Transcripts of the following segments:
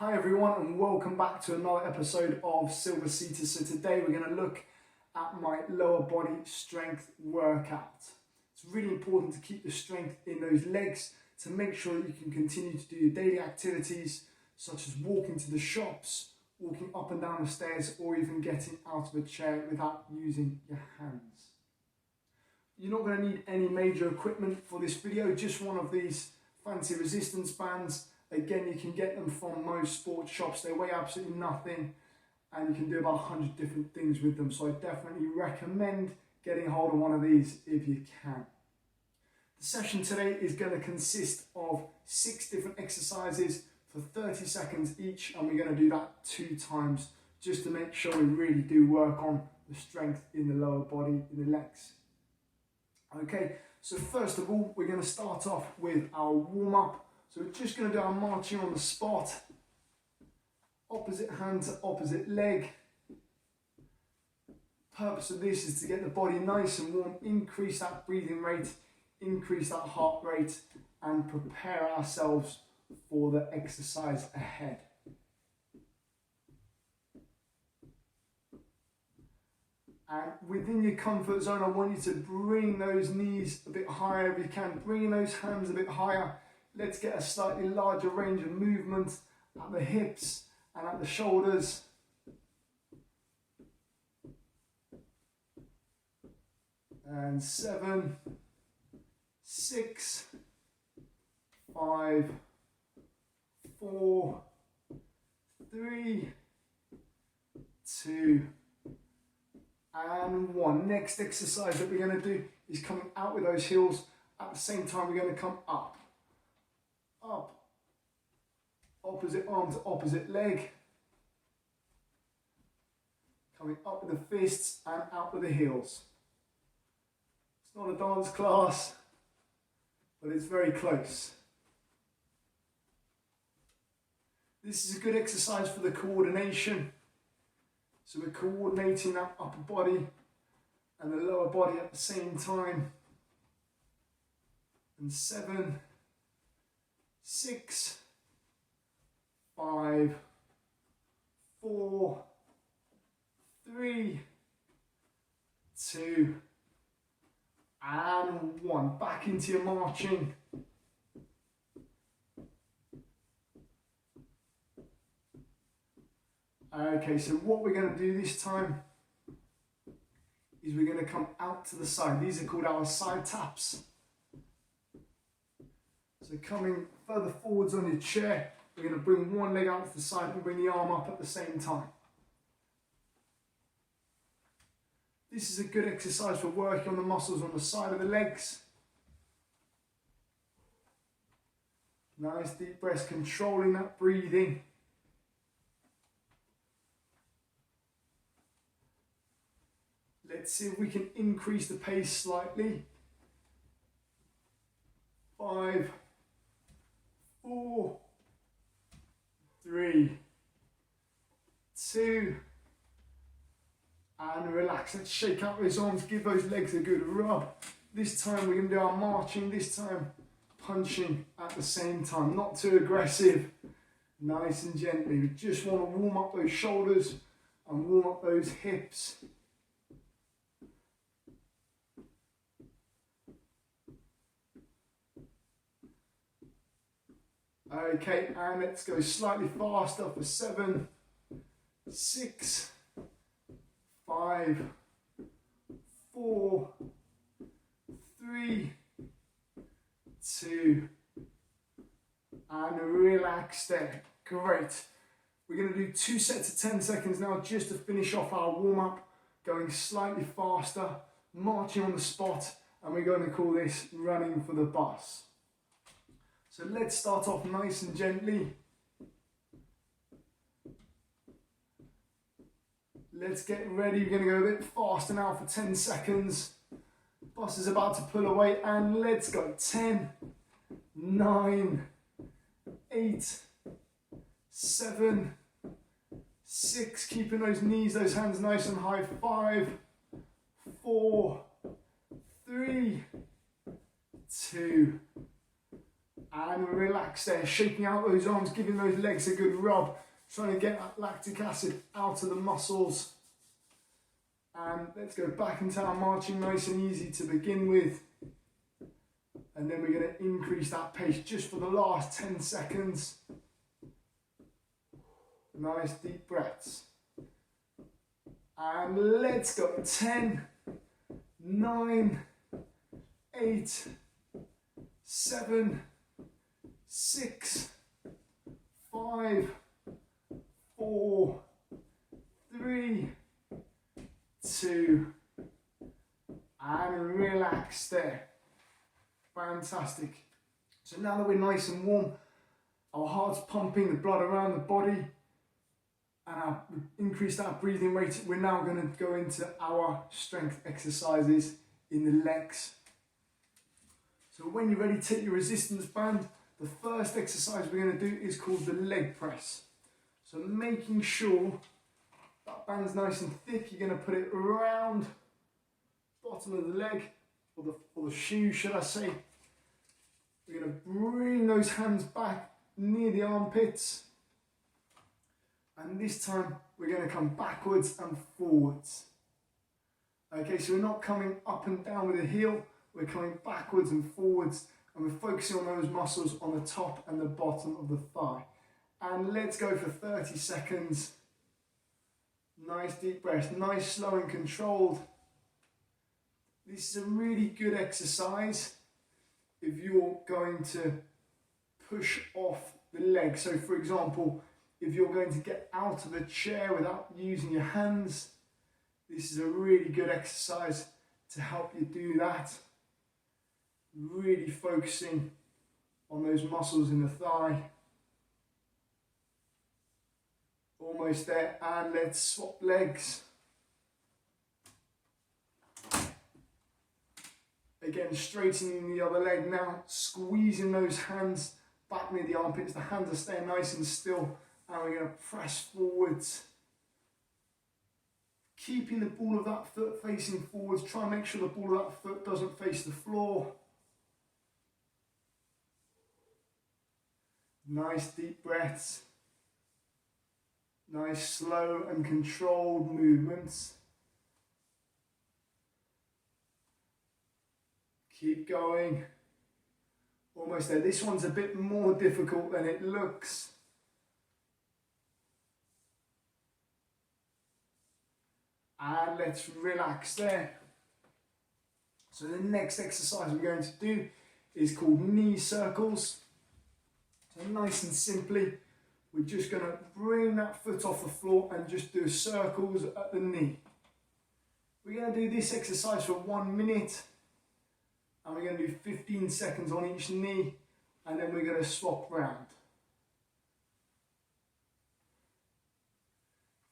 Hi everyone and welcome back to another episode of Silver Seater. So today we're going to look at my lower body strength workout. It's really important to keep the strength in those legs to make sure that you can continue to do your daily activities such as walking to the shops, walking up and down the stairs, or even getting out of a chair without using your hands. You're not going to need any major equipment for this video, just one of these fancy resistance bands. Again, you can get them from most sports shops. They weigh absolutely nothing and you can do about 100 different things with them. So I definitely recommend getting hold of one of these if you can. The session today is going to consist of 6 different exercises for 30 seconds each, and we're going to do that 2 times just to make sure we really do work on the strength in the lower body, in the legs. Okay, so first of all, we're going to start off with our warm-up. So we're just going to do our marching on the spot, opposite hand to opposite leg. Purpose of this is to get the body nice and warm, increase that breathing rate, increase that heart rate, and prepare ourselves for the exercise ahead. And within your comfort zone, I want you to bring those knees a bit higher if you can, bring those hands a bit higher. Let's get a slightly larger range of movement at the hips and at the shoulders. And 7, 6, 5, 4, 3, 2, and 1. Next exercise that we're going to do is coming out with those heels. At the same time, we're going to come up. Up, opposite arm to opposite leg, coming up with the fists and out with the heels. It's not a dance class, but it's very close. This is a good exercise for the coordination. So we're coordinating that upper body and the lower body at the same time. And 7, 6, 5, 4, 3, 2, and 1. Back into your marching. Okay, so what we're going to do this time is we're going to come out to the side. These are called our side taps. So coming further forwards on your chair, we're going to bring one leg out to the side and bring the arm up at the same time. This is a good exercise for working on the muscles on the side of the legs. Nice deep breaths, controlling that breathing. Let's see if we can increase the pace slightly. 5, 4, 3, 2, and relax. Let's shake out those arms, give those legs a good rub. This time we're going to do our marching, this time punching at the same time, not too aggressive, nice and gently. We just want to warm up those shoulders and warm up those hips. Okay, and let's go slightly faster for 7, 6, 5, 4, 3, 2, and relax there. Great. We're going to do 2 sets of 10 seconds now just to finish off our warm-up, going slightly faster, marching on the spot, and we're going to call this running for the bus. So let's start off nice and gently. Let's get ready. We're going to go a bit faster now for 10 seconds. Bus is about to pull away and let's go. 10, 9, 8, 7, 6. Keeping those knees, those hands nice and high. 5, 4, 3, 2, And relax there, shaking out those arms, giving those legs a good rub, trying to get that lactic acid out of the muscles. And let's go back into our marching nice and easy to begin with. And then we're going to increase that pace just for the last 10 seconds. Nice deep breaths. And let's go. 10, 9, 8, 7, 6, 5, 4, 3, 2, and relax there. Fantastic. So now that we're nice and warm, our heart's pumping the blood around the body, and we've increased our breathing rate, we're now going to go into our strength exercises in the legs. So when you're ready, take your resistance band. The first exercise we're going to do is called the leg press. So making sure that band's nice and thick, you're going to put it around the bottom of the leg, or the shoe, should I say. We're going to bring those hands back near the armpits. And this time we're going to come backwards and forwards. Okay, so we're not coming up and down with the heel, we're coming backwards and forwards, and we're focusing on those muscles on the top and the bottom of the thigh. And let's go for 30 seconds. Nice deep breath, nice, slow and controlled. This is a really good exercise if you're going to push off the leg. So for example, if you're going to get out of a chair without using your hands, this is a really good exercise to help you do that. Really focusing on those muscles in the thigh. Almost there, and let's swap legs. Again, straightening the other leg now, squeezing those hands back near the armpits. The hands are staying nice and still, and we're going to press forwards. Keeping the ball of that foot facing forwards. Try and make sure the ball of that foot doesn't face the floor. Nice deep breaths. Nice slow and controlled movements. Keep going. Almost there. This one's a bit more difficult than it looks. And let's relax there. So the next exercise we're going to do is called knee circles. So nice and simply, we're just going to bring that foot off the floor and just do circles at the knee. We're going to do this exercise for 1 minute, and we're going to do 15 seconds on each knee, and then we're going to swap round.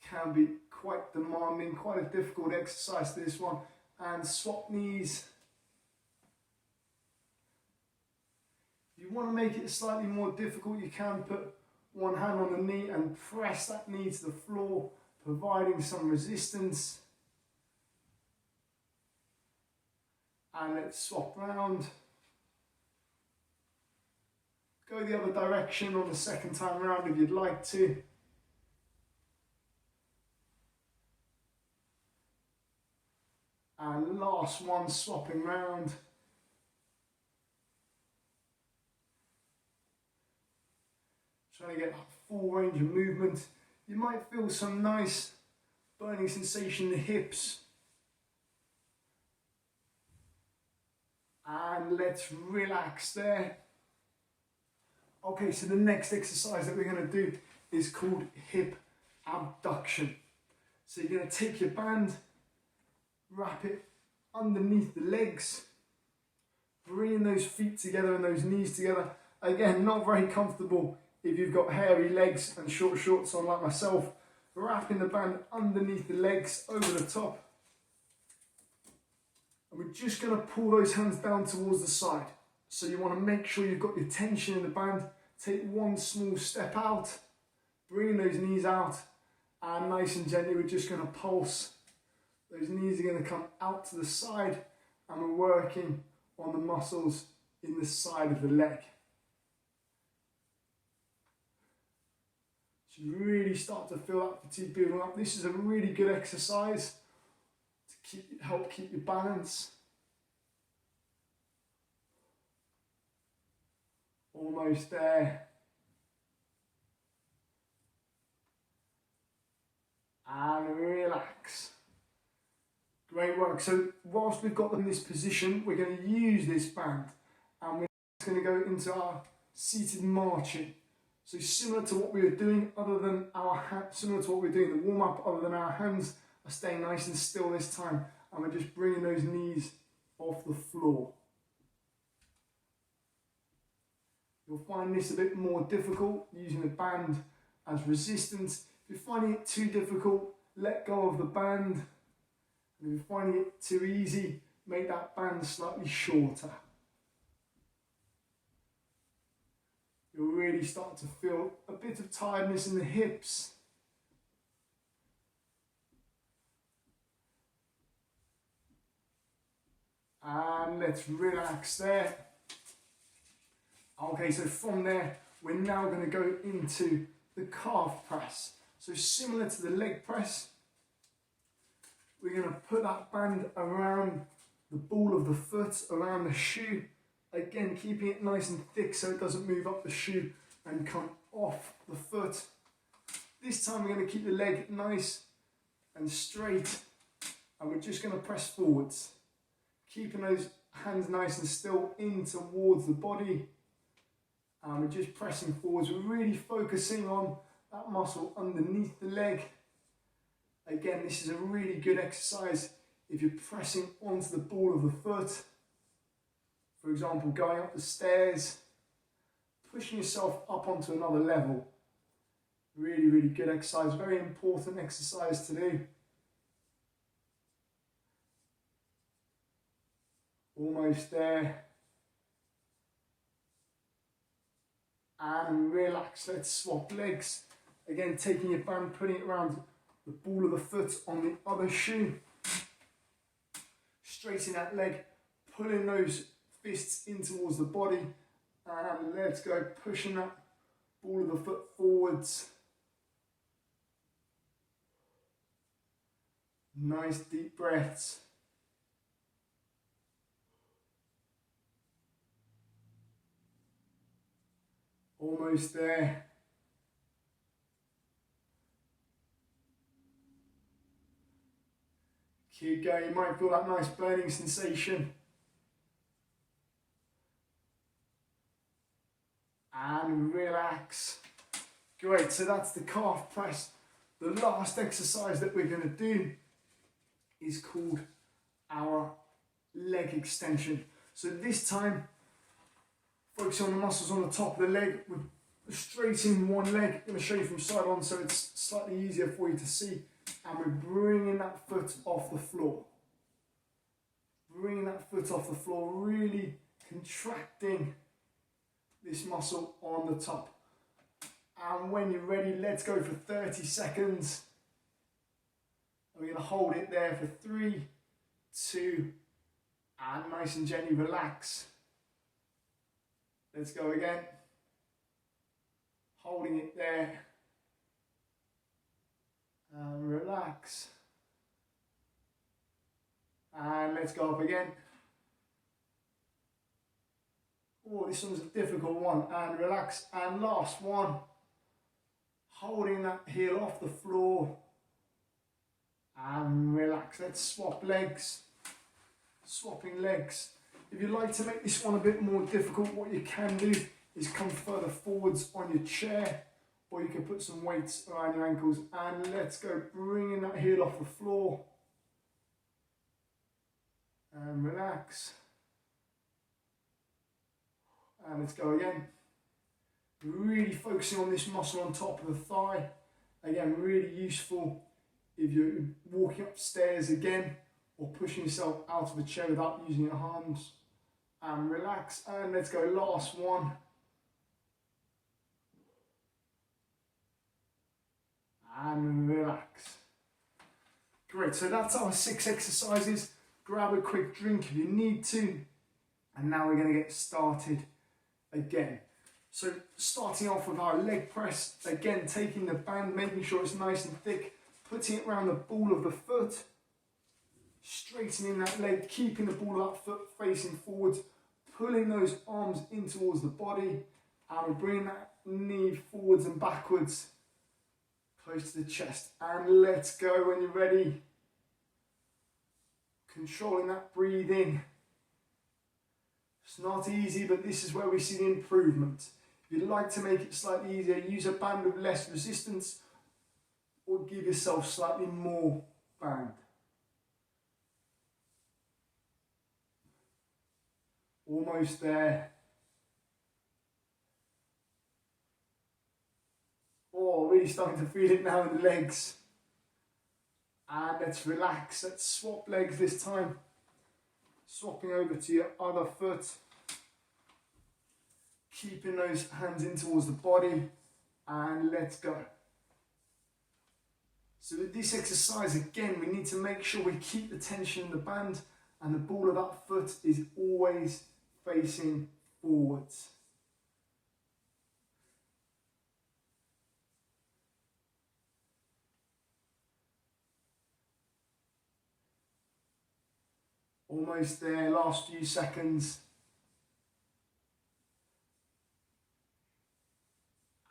Can be quite demanding, quite a difficult exercise this one, and swap knees. If you want to make it slightly more difficult, you can put one hand on the knee and press that knee to the floor, providing some resistance. And let's swap round. Go the other direction on the second time round if you'd like to. And last one, swapping round. Trying to get that full range of movement. You might feel some nice burning sensation in the hips. And let's relax there. Okay, so the next exercise that we're going to do is called hip abduction. So you're going to take your band, wrap it underneath the legs, bringing those feet together and those knees together. Again, not very comfortable if you've got hairy legs and short shorts on like myself. Wrapping the band underneath the legs, over the top. And we're just going to pull those hands down towards the side. So you want to make sure you've got your tension in the band. Take one small step out, bringing those knees out, and nice and gently we're just going to pulse. Those knees are going to come out to the side, and we're working on the muscles in the side of the leg. So you really start to feel that fatigue building up. This is a really good exercise to help keep your balance. Almost there. And relax. Great work. So whilst we've got them in this position, we're going to use this band and we're going to go into our seated marching. So similar to what we were doing, similar to what we're doing the warm up, other than our hands are staying nice and still this time, and we're just bringing those knees off the floor. You'll find this a bit more difficult using the band as resistance. If you're finding it too difficult, let go of the band. And if you're finding it too easy, make that band slightly shorter. You'll really start to feel a bit of tiredness in the hips. And let's relax there. Okay, so from there, we're now going to go into the calf press. So similar to the leg press, we're going to put that band around the ball of the foot, around the shoe. Again, keeping it nice and thick so it doesn't move up the shoe and come off the foot. This time we're going to keep the leg nice and straight, and we're just going to press forwards. Keeping those hands nice and still in towards the body. And we're just pressing forwards. We're really focusing on that muscle underneath the leg. Again, this is a really good exercise if you're pressing onto the ball of the foot. For example, going up the stairs, pushing yourself up onto another level. Really, really good exercise. Very important exercise to do. Almost there. And relax. Let's swap legs. Again, taking your band, putting it around the ball of the foot on the other shoe. Straighten that leg, pulling those fists in towards the body. And let's go, pushing that ball of the foot forwards. Nice deep breaths. Almost there. Keep going. You might feel that nice burning sensation. And relax. Great, so that's the calf press. The last exercise that we're going to do is called our leg extension. So this time, focusing on the muscles on the top of the leg. We're straightening one leg. I'm going to show you from side on so it's slightly easier for you to see. And we're bringing that foot off the floor. Bringing that foot off the floor, really contracting this muscle on the top. And when you're ready, let's go for 30 seconds. We're going to hold it there for 3, 2, and nice and gently relax. Let's go again. Holding it there. And relax. And let's go up again. Oh, this one's a difficult one. And relax. And last one. Holding that heel off the floor. And relax. Let's swap legs. Swapping legs. If you'd like to make this one a bit more difficult, what you can do is come further forwards on your chair, or you can put some weights around your ankles. And let's go, bringing that heel off the floor. And relax. And let's go again. Really focusing on this muscle on top of the thigh. Again, really useful if you're walking upstairs again, or pushing yourself out of a chair without using your arms. And relax. And let's go, last one. And relax. Great, so that's our 6 exercises. Grab a quick drink if you need to. And now we're going to get started again. So starting off with our leg press, again taking the band, making sure it's nice and thick, putting it around the ball of the foot, straightening that leg, keeping the ball of that foot facing forwards, pulling those arms in towards the body, and we're bringing that knee forwards and backwards, close to the chest, and let's go when you're ready. Controlling that breathing. It's not easy, but this is where we see the improvement. If you'd like to make it slightly easier, use a band with less resistance, or give yourself slightly more band. Almost there. Oh, really starting to feel it now in the legs. And let's relax. Let's swap legs this time. Swapping over to your other foot. Keeping those hands in towards the body. And let's go. So with this exercise, again, we need to make sure we keep the tension in the band and the ball of that foot is always facing forwards. Almost there, last few seconds.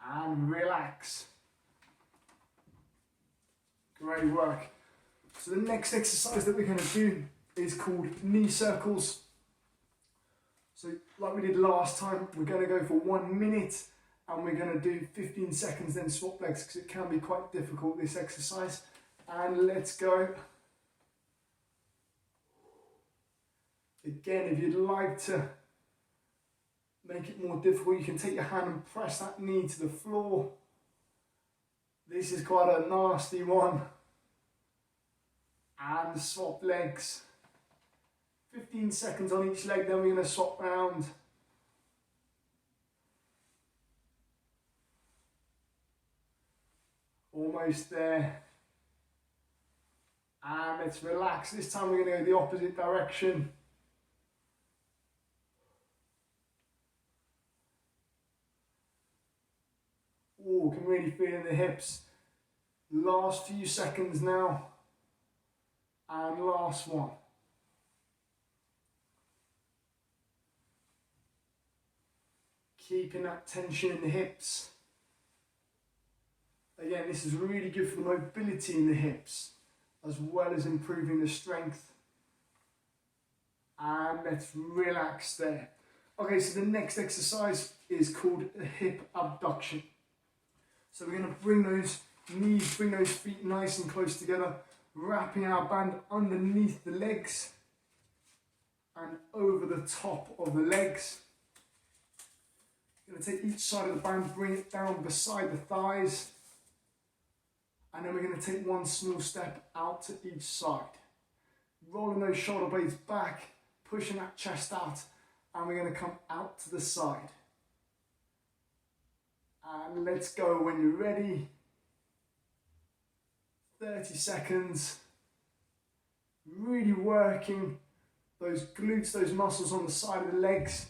And relax. Great work. So the next exercise that we're going to do is called knee circles. So like we did last time, we're going to go for 1 minute and we're going to do 15 seconds, then swap legs because it can be quite difficult, this exercise. And let's go. Again, if you'd like to make it more difficult, you can take your hand and press that knee to the floor. This is quite a nasty one. And swap legs. 15 seconds on each leg, then we're going to swap round. Almost there. And let's relax. This time we're going to go the opposite direction. Oh, can really feel in the hips. Last few seconds now. And last one. Keeping that tension in the hips. Again, this is really good for the mobility in the hips, as well as improving the strength. And let's relax there. Okay, so the next exercise is called a hip abduction. So we're going to bring those knees, bring those feet nice and close together, wrapping our band underneath the legs and over the top of the legs. We're going to take each side of the band, bring it down beside the thighs, and then we're going to take one small step out to each side. Rolling those shoulder blades back, pushing that chest out, and we're going to come out to the side. And let's go when you're ready. 30 seconds. Really working those glutes, those muscles on the side of the legs.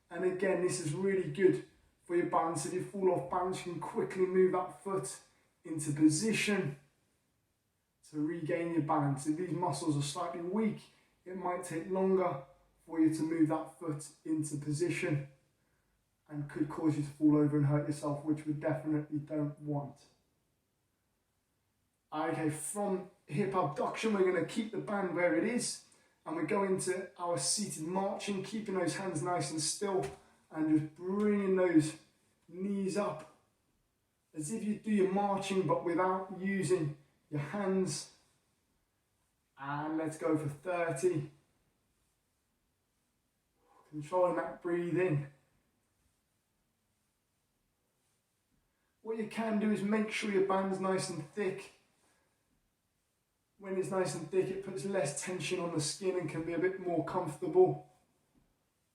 And again, this is really good for your balance. If you fall off balance, you can quickly move that foot into position to regain your balance. If these muscles are slightly weak, it might take longer for you to move that foot into position and could cause you to fall over and hurt yourself, which we definitely don't want. Okay, from hip abduction, we're going to keep the band where it is, and we go into our seated marching, keeping those hands nice and still, and just bringing those knees up, as if you do your marching, but without using your hands. And let's go for 30. Controlling that breathing. What you can do is make sure your band's nice and thick. When it's nice and thick, it puts less tension on the skin and can be a bit more comfortable.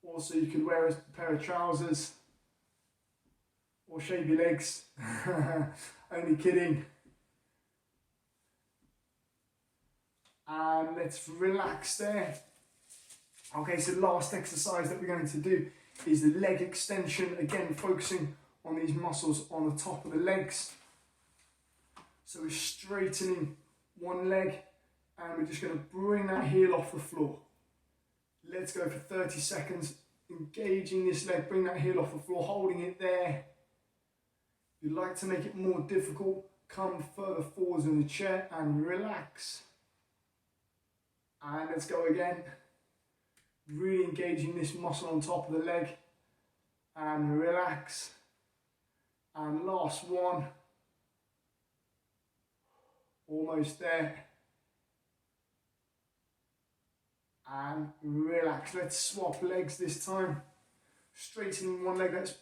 Also, you could wear a pair of trousers or shave your legs. Only kidding. And let's relax there. Okay, so last exercise that we're going to do is the leg extension. Again, focusing on these muscles on the top of the legs. So we're straightening one leg and we're just going to bring that heel off the floor. Let's go for 30 seconds, engaging this leg, bring that heel off the floor, holding it there. If you'd like to make it more difficult, come further forwards in the chair and relax. And let's go again. Really engaging this muscle on top of the leg and relax. And last one. Almost there. And relax. Let's swap legs this time. Straightening one leg. Let's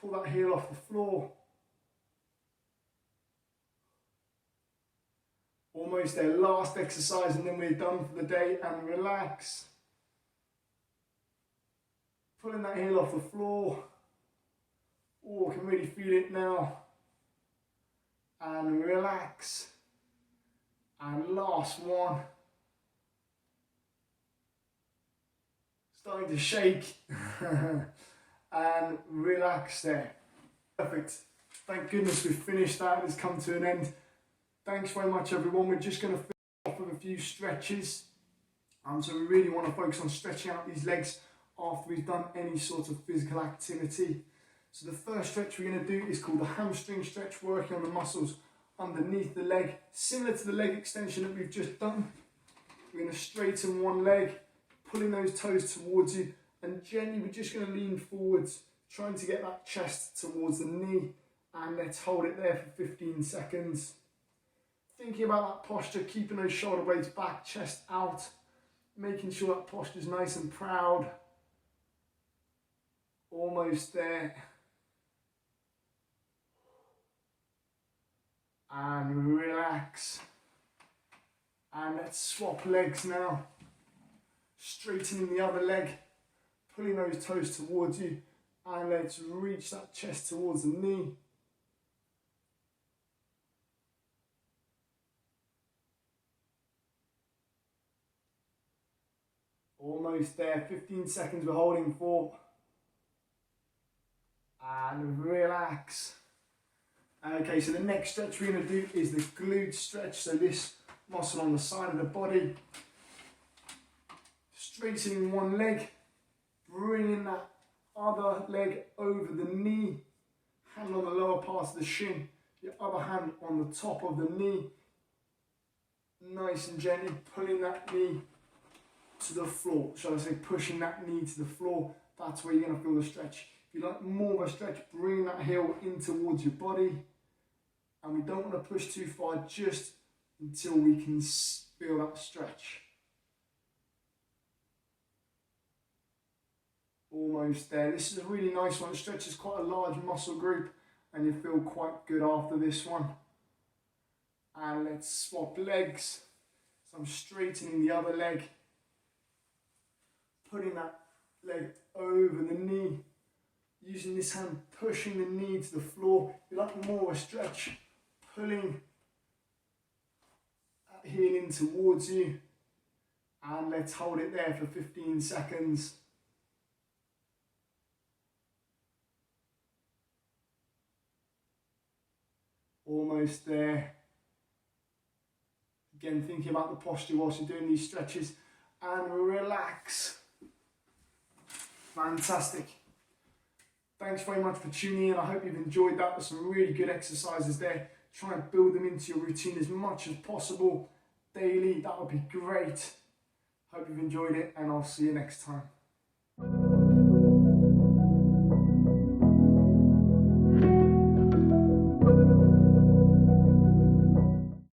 pull that heel off the floor. Almost there. Last exercise and then we're done for the day. And relax. Pulling that heel off the floor. Oh, I can really feel it now. And relax. And last one. Starting to shake. And relax there. Perfect. Thank goodness we've finished that. It's come to an end. Thanks very much, everyone. We're just going to finish off with a few stretches. So we really want to focus on stretching out these legs after we've done any sort of physical activity. So the first stretch we're going to do is called the hamstring stretch, working on the muscles underneath the leg, similar to the leg extension that we've just done. We're going to straighten one leg, pulling those toes towards you, and gently we're just going to lean forwards, trying to get that chest towards the knee, and let's hold it there for 15 seconds. Thinking about that posture, keeping those shoulder blades back, chest out, making sure that posture is nice and proud. Almost there. And relax. And let's swap legs now. Straightening the other leg, pulling those toes towards you, and let's reach that chest towards the knee. Almost there. 15 seconds we're holding for. And relax. Okay, so the next stretch we're going to do is the glute stretch. So this muscle on the side of the body. Straightening one leg, bringing that other leg over the knee. Hand on the lower part of the shin, your other hand on the top of the knee. Nice and gently pulling that knee to the floor. Shall I say pushing that knee to the floor? That's where you're going to feel the stretch. If you like more of a stretch, bring that heel in towards your body. And we don't want to push too far, just until we can feel that stretch. Almost there. This is a really nice one. It stretches quite a large muscle group and you feel quite good after this one. And let's swap legs. So I'm straightening the other leg. Putting that leg over the knee. Using this hand, pushing the knee to the floor. If you like more of a stretch, pulling that heel in towards you. And let's hold it there for 15 seconds. Almost there. Again, thinking about the posture whilst you're doing these stretches. And relax. Fantastic. Thanks very much for tuning in. I hope you've enjoyed that. There's some really good exercises there. Try and build them into your routine as much as possible daily. That would be great. Hope you've enjoyed it and I'll see you next time.